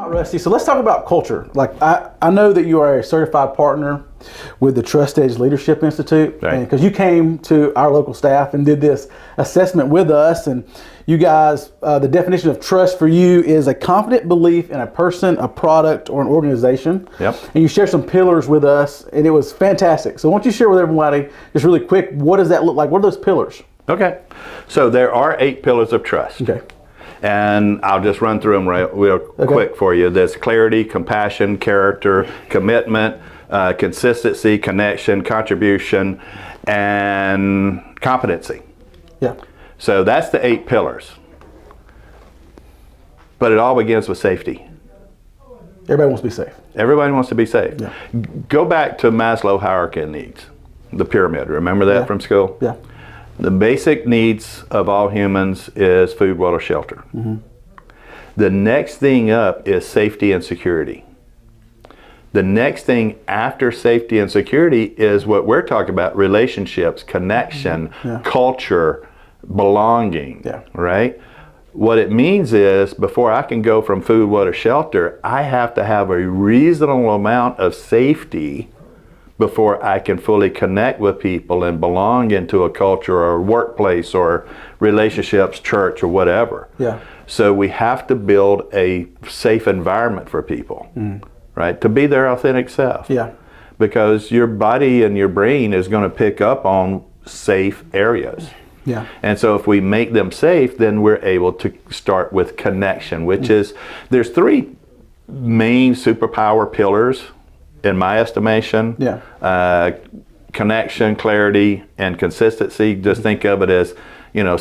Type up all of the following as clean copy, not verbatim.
Rusty, so let's talk about culture. Like I know that you are a certified partner with the Trust Edge Leadership Institute, Right. because you came to our local staff and did this assessment with us, and you guys, the definition of trust for you is a confident belief in a person, a product, or an organization. Yep. And you shared some pillars with us, and it was fantastic. So why don't you share with everybody, just really quick, what does that look like? What are those pillars? Okay. So there are 8 pillars of trust. Okay. And I'll just run through them real quick for you. There's clarity, compassion, character, commitment, consistency, connection, contribution, and competency. Yeah. So that's the 8 pillars. But it all begins with safety. Everybody wants to be safe. Everybody wants to be safe. Yeah. Go back to Maslow hierarchy of needs, the pyramid. Remember that from school? Yeah. The basic needs of all humans is food, water, shelter. Mm-hmm. The next thing up is safety and security. The next thing after safety and security is what we're talking about: relationships, connection, culture, belonging, right? What it means is, before I can go from food, water, shelter, I have to have a reasonable amount of safety before I can fully connect with people and belong into a culture or a workplace or relationships, church, or whatever. Yeah. So we have to build a safe environment for people, right? To be their authentic self. Yeah. Because your body and your brain is going to pick up on safe areas. Yeah. And so if we make them safe, then we're able to start with connection, which is, there's 3 main superpower pillars in my estimation. Yeah. Connection, clarity, and consistency. Just think of it as,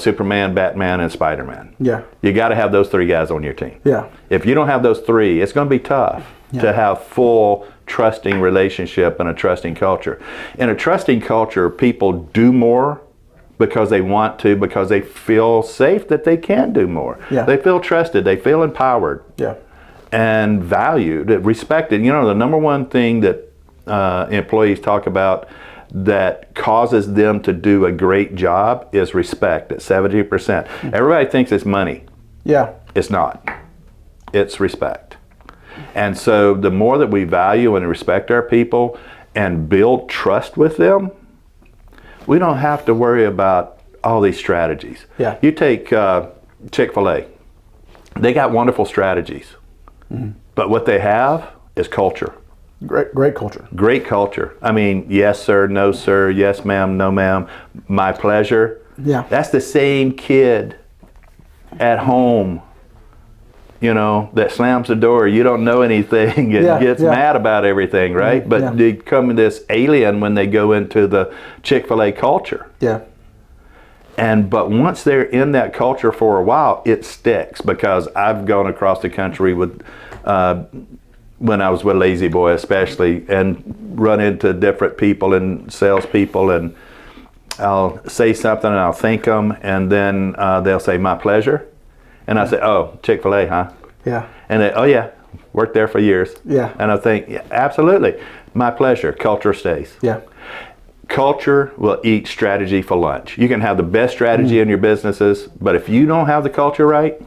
Superman, Batman, and Spider-Man. Yeah. You got to have those 3 guys on your team. Yeah. If you don't have those 3, it's going to be tough to have full trusting relationship and a trusting culture. In a trusting culture, people do more because they want to, because they feel safe that they can do more. Yeah. They feel trusted, they feel empowered. Yeah. And valued, respected. The number one thing that employees talk about that causes them to do a great job is respect at 70%. Everybody thinks it's money. Yeah. It's not. It's respect. And so the more that we value and respect our people and build trust with them, we don't have to worry about all these strategies. Yeah. You take Chick-fil-A. They got wonderful strategies. But what they have is culture. Great culture. Great culture. I mean, yes sir, no sir, yes ma'am, no ma'am, my pleasure. Yeah. That's the same kid at home, that slams the door, you don't know anything, and gets mad about everything, right? But they come this alien when they go into the Chick-fil-A culture. Yeah. But once they're in that culture for a while, it sticks, because I've gone across the country with, when I was with Lazy Boy especially, and run into different people and salespeople, and I'll say something and I'll thank them, and then they'll say, my pleasure. And I say, oh, Chick-fil-A, huh? Yeah. And they, oh yeah, worked there for years. Yeah. And I think, yeah, absolutely, my pleasure, culture stays. Yeah. Culture will eat strategy for lunch. You can have the best strategy in your businesses, but if you don't have the culture right,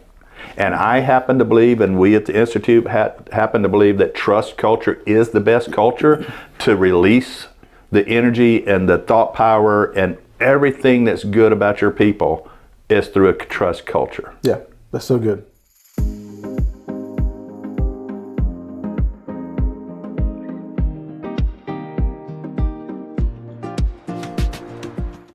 and I happen to believe, and we at the Institute happen to believe, that trust culture is the best culture to release the energy and the thought power and everything that's good about your people, is through a trust culture. Yeah, that's so good.